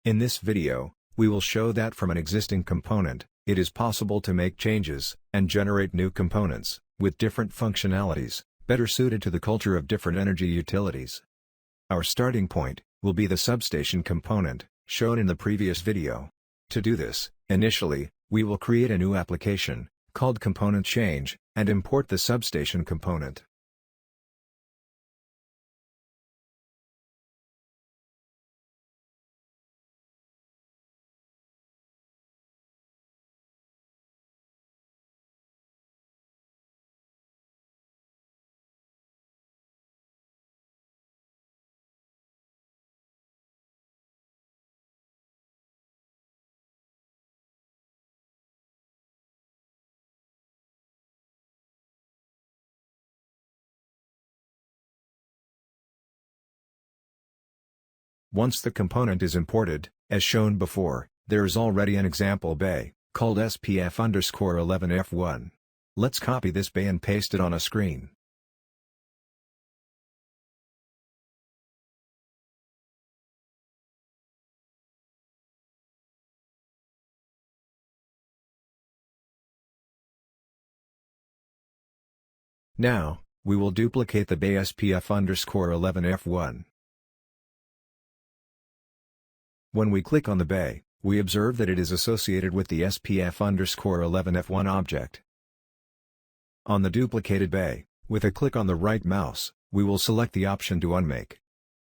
In this video, we will show that from an existing component, it is possible to make changes, and generate new components, with different functionalities, better suited to the culture of different energy utilities. Our starting point will be the substation component, shown in the previous video. To do this, initially, we will create a new application, called Component Change, and import the substation component. Once the component is imported, as shown before, there is already an example bay, called SPF_11F1. Let's copy this bay and paste it on a screen. Now, we will duplicate the bay SPF_11F1. When we click on the bay, we observe that it is associated with the SPF_11F1 object. On the duplicated bay, with a click on the right mouse, we will select the option to unmake.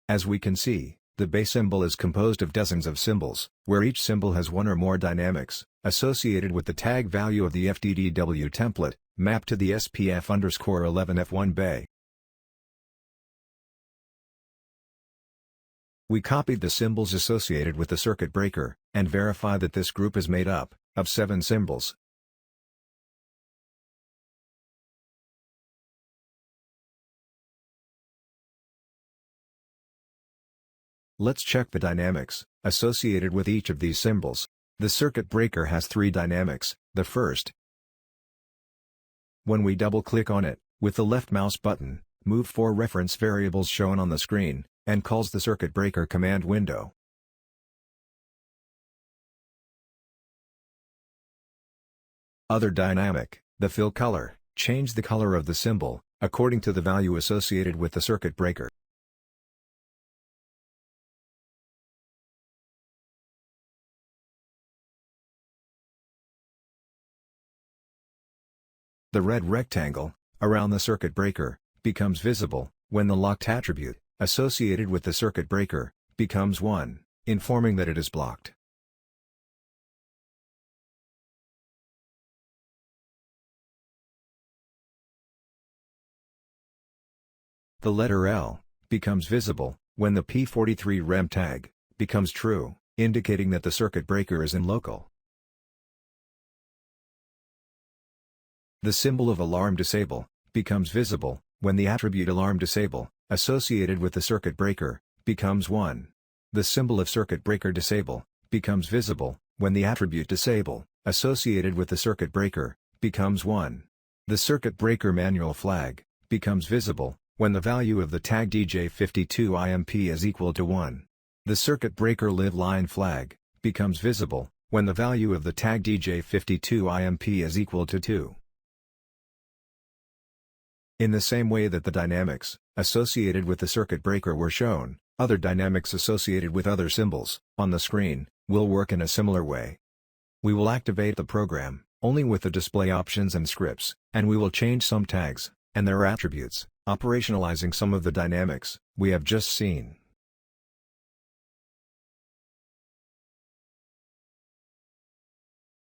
As we can see, the bay symbol is composed of dozens of symbols, where each symbol has one or more dynamics, associated with the tag value of the FDDW template, mapped to the SPF_11F1 bay. We copied the symbols associated with the circuit breaker, and verify that this group is made up of 7 symbols. Let's check the dynamics associated with each of these symbols. The circuit breaker has 3 dynamics. The first, when we double-click on it, with the left mouse button, move 4 reference variables shown on the screen, and calls the circuit breaker command window. Other dynamic, the fill color, change the color of the symbol, according to the value associated with the circuit breaker. The red rectangle, around the circuit breaker, becomes visible, when the locked attribute, associated with the circuit breaker, becomes 1, informing that it is blocked. The letter L becomes visible when the P43 rem tag becomes true, indicating that the circuit breaker is in local. The symbol of alarm disable becomes visible when the attribute alarm disable, associated with the circuit breaker, becomes 1. The symbol of circuit breaker disable becomes visible when the attribute disable, associated with the circuit breaker, becomes 1. The circuit breaker manual flag becomes visible when the value of the tag DJ52IMP is equal to 1. The circuit breaker live line flag becomes visible when the value of the tag DJ52IMP is equal to 2. In the same way that the dynamics associated with the circuit breaker were shown, other dynamics associated with other symbols on the screen will work in a similar way. We will activate the program only with the display options and scripts, and we will change some tags and their attributes, operationalizing some of the dynamics we have just seen.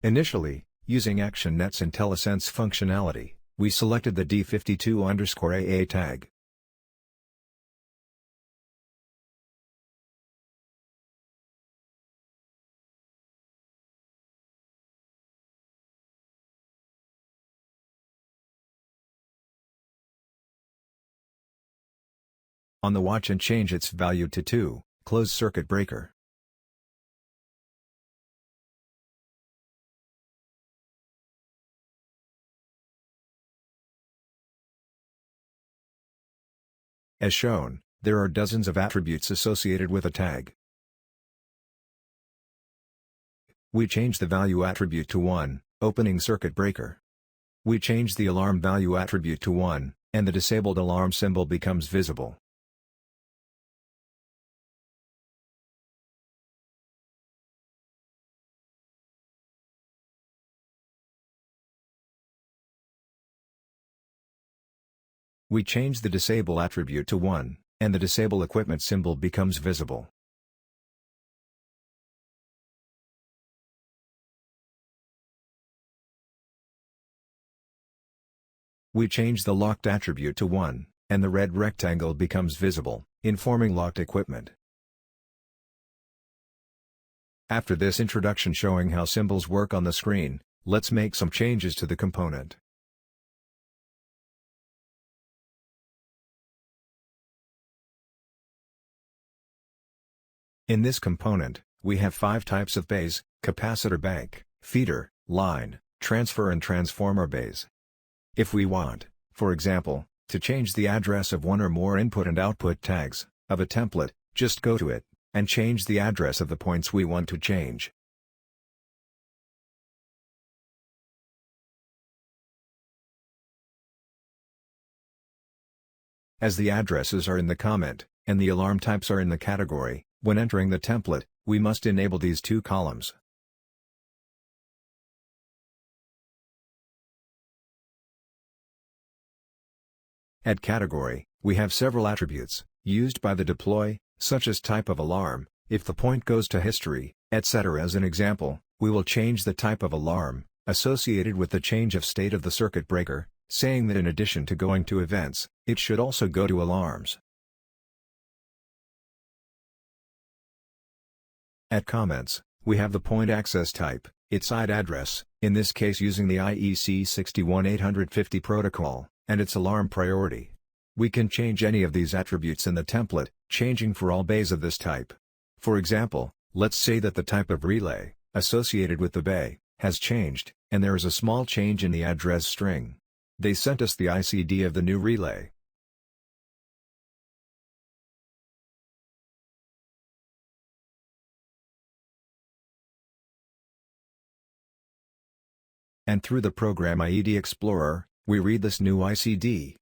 Initially, using ActionNET's IntelliSense functionality, we selected the D52_AA tag. On the watch and change its value to 2, close circuit breaker. As shown, there are dozens of attributes associated with a tag. We change the value attribute to 1, opening circuit breaker. We change the alarm value attribute to 1, and the disabled alarm symbol becomes visible. We change the disable attribute to 1, and the disable equipment symbol becomes visible. We change the locked attribute to 1, and the red rectangle becomes visible, informing locked equipment. After this introduction showing how symbols work on the screen, let's make some changes to the component. In this component, we have 5 types of bays: capacitor bank, feeder, line, transfer and transformer bays. If we want, for example, to change the address of one or more input and output tags of a template, just go to it, and change the address of the points we want to change. As the addresses are in the comment, and the alarm types are in the category, when entering the template, we must enable these 2 columns. At category, we have several attributes, used by the deploy, such as type of alarm, if the point goes to history, etc. As an example, we will change the type of alarm, associated with the change of state of the circuit breaker, saying that in addition to going to events, it should also go to alarms. At comments, we have the point access type, its side address, in this case using the IEC 61850 protocol, and its alarm priority. We can change any of these attributes in the template, changing for all bays of this type. For example, let's say that the type of relay, associated with the bay, has changed, and there is a small change in the address string. They sent us the ICD of the new relay. And through the program IED Explorer, we read this new ICD.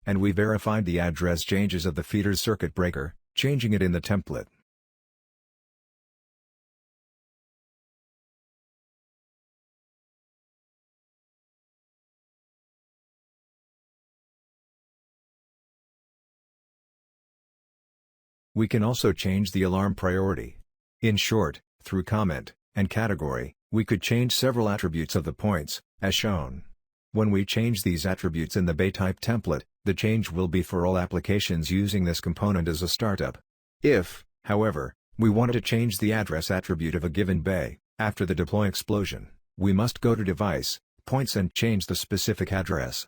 And we verified the address changes of the feeder's circuit breaker, changing it in the template. We can also change the alarm priority. In short, through comment and category, we could change several attributes of the points, as shown. When we change these attributes in the bay type template, the change will be for all applications using this component as a startup. If, however, we wanted to change the address attribute of a given bay, after the deploy explosion, we must go to Device, Points and change the specific address.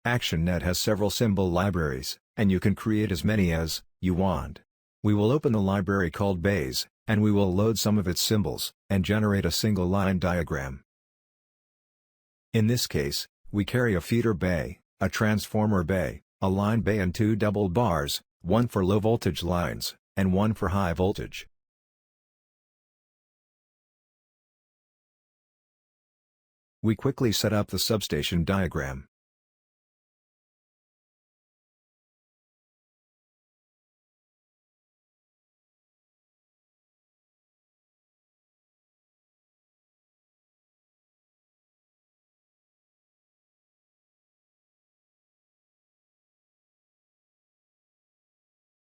ActionNET has several symbol libraries, and you can create as many as you want. We will open the library called Bays, and we will load some of its symbols, and generate a single line diagram. In this case, we carry a feeder bay, a transformer bay, a line bay and 2 double bars, one for low voltage lines, and one for high voltage. We quickly set up the substation diagram.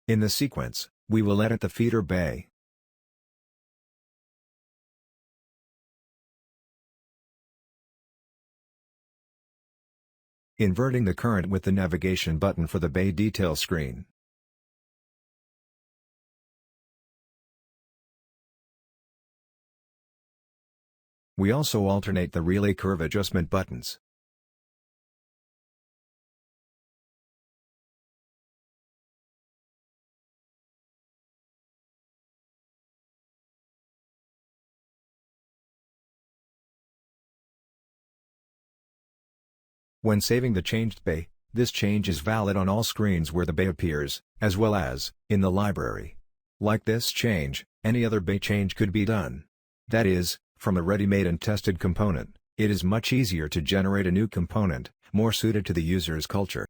In the sequence, we will edit the feeder bay. Inverting the current with the navigation button for the bay detail screen. We also alternate the relay curve adjustment buttons. When saving the changed bay, this change is valid on all screens where the bay appears, as well as in the library. Like this change, any other bay change could be done. That is, from a ready-made and tested component, it is much easier to generate a new component, more suited to the user's culture.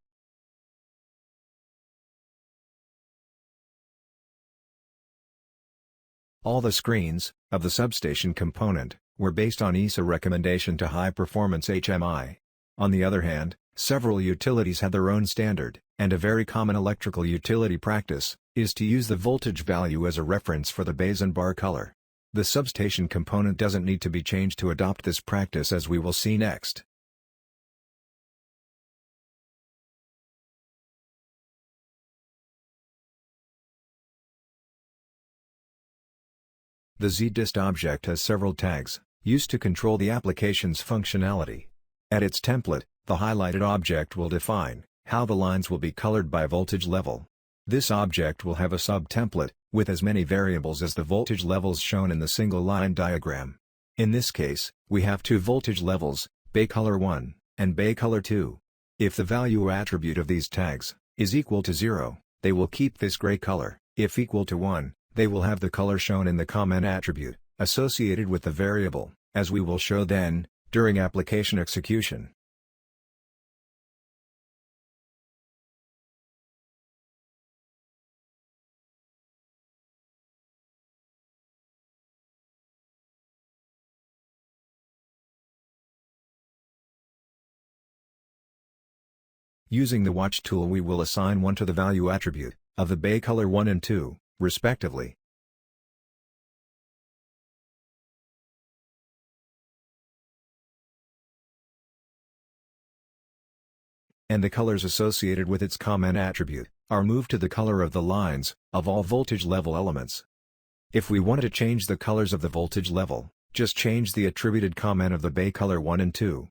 All the screens of the substation component were based on ESA recommendation to high-performance HMI. On the other hand, several utilities had their own standard, and a very common electrical utility practice is to use the voltage value as a reference for the bays and bar color. The substation component doesn't need to be changed to adopt this practice, as we will see next. The ZDist object has several tags, used to control the application's functionality. At its template, the highlighted object will define how the lines will be colored by voltage level. This object will have a sub-template, with as many variables as the voltage levels shown in the single line diagram. In this case, we have two voltage levels, bay color 1, and bay color 2. If the value attribute of these tags is equal to 0, they will keep this gray color. If equal to 1, they will have the color shown in the comment attribute, associated with the variable, as we will show then, during application execution. Using the watch tool, we will assign 1 to the value attribute of the bay color 1 and 2, respectively. And the colors associated with its comment attribute are moved to the color of the lines of all voltage level elements. If we wanted to change the colors of the voltage level, just change the attributed comment of the bay color 1 and 2.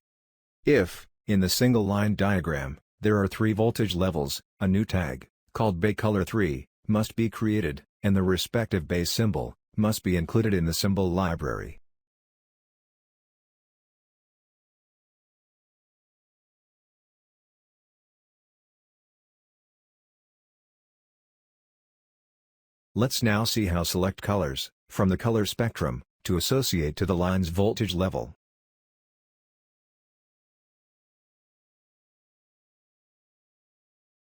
If, in the single line diagram, there are 3 voltage levels, a new tag, called bay color 3, must be created, and the respective bay symbol must be included in the symbol library. Let's now see how select colors from the color spectrum to associate to the line's voltage level.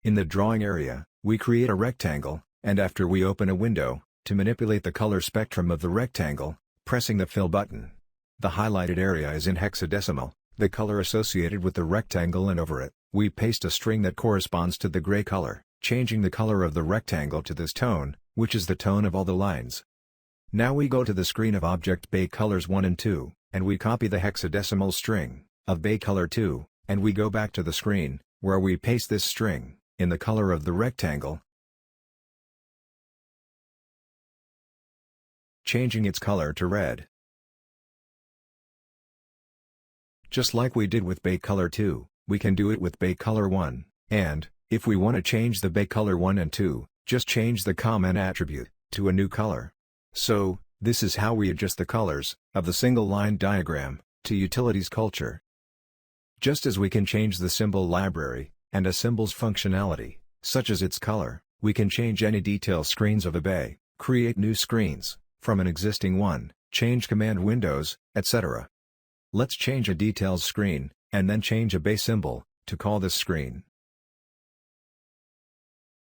In the drawing area, we create a rectangle, and after we open a window, to manipulate the color spectrum of the rectangle, pressing the Fill button. The highlighted area is in hexadecimal, the color associated with the rectangle, and over it, we paste a string that corresponds to the gray color, changing the color of the rectangle to this tone, which is the tone of all the lines. Now we go to the screen of object bay colors 1 and 2, and we copy the hexadecimal string of bay color 2, and we go back to the screen, where we paste this string in the color of the rectangle, changing its color to red. Just like we did with bay color 2, we can do it with bay color 1, and, if we want to change the bay color 1 and 2, just change the comment attribute to a new color. So, this is how we adjust the colors of the single line diagram to utilities culture. Just as we can change the symbol library and a symbol's functionality, such as its color, we can change any detail screens of a bay, create new screens from an existing one, change command windows, etc. Let's change a details screen, and then change a bay symbol to call this screen.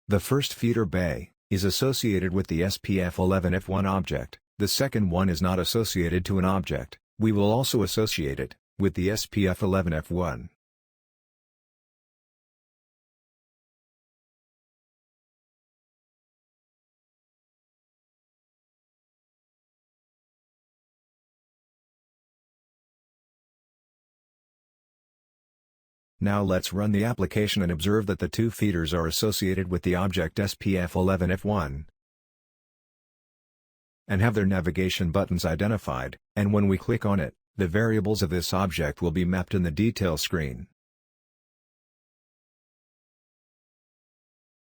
The first feeder bay is associated with the SPF11F1 object, the second one is not associated to an object. We will also associate it with the SPF11F1. Now let's run the application and observe that the two feeders are associated with the object SPF11F1 and have their navigation buttons identified, and when we click on it, the variables of this object will be mapped in the detail screen.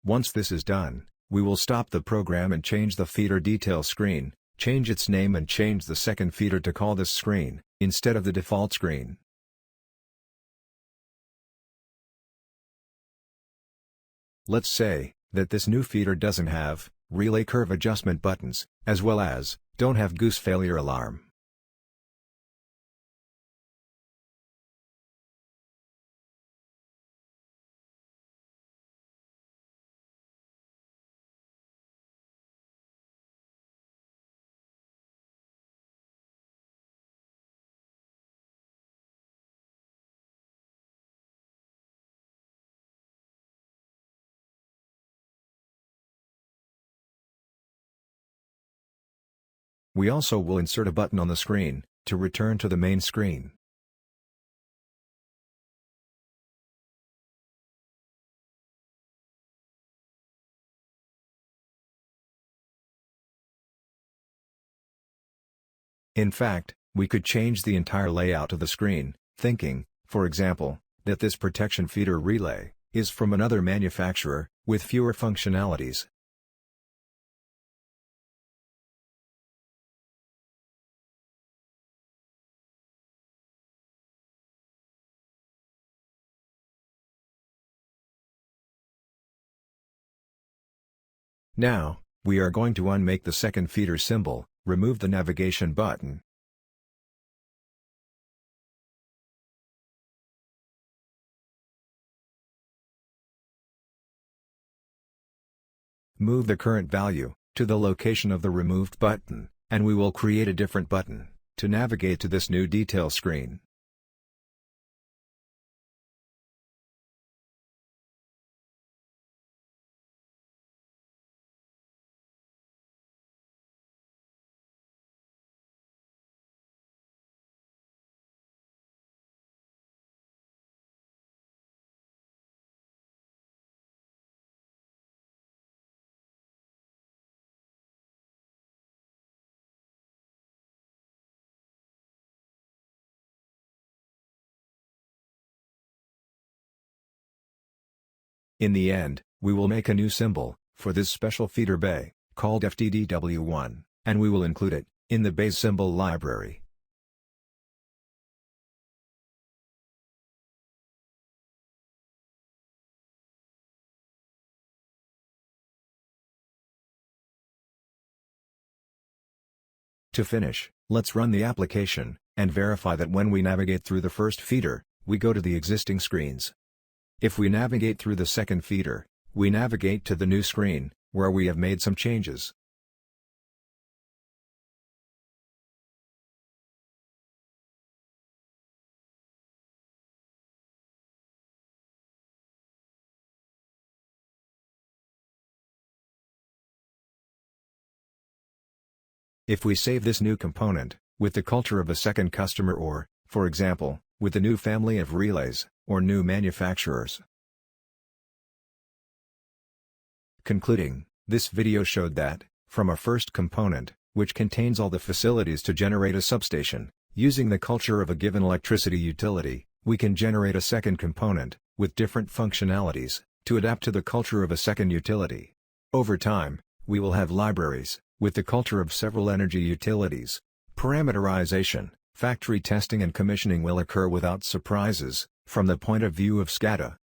Once this is done, we will stop the program and change the feeder detail screen, change its name and change the second feeder to call this screen, instead of the default screen. Let's say that this new feeder doesn't have relay curve adjustment buttons, as well as don't have goose failure alarm. We also will insert a button on the screen to return to the main screen. In fact, we could change the entire layout of the screen, thinking, for example, that this protection feeder relay is from another manufacturer, with fewer functionalities. Now, we are going to unmake the second feeder symbol, remove the navigation button. Move the current value to the location of the removed button, and we will create a different button to navigate to this new detail screen. In the end, we will make a new symbol for this special feeder bay, called FTDW1, and we will include it in the base symbol library. To finish, let's run the application and verify that when we navigate through the first feeder, we go to the existing screens. If we navigate through the second feeder, we navigate to the new screen, where we have made some changes. If we save this new component with the culture of a second customer or, for example, with a new family of relays, or new manufacturers. Concluding, this video showed that, from a first component, which contains all the facilities to generate a substation, using the culture of a given electricity utility, we can generate a second component, with different functionalities, to adapt to the culture of a second utility. Over time, we will have libraries, with the culture of several energy utilities. Parameterization, factory testing and commissioning will occur without surprises, from the point of view of SCADA.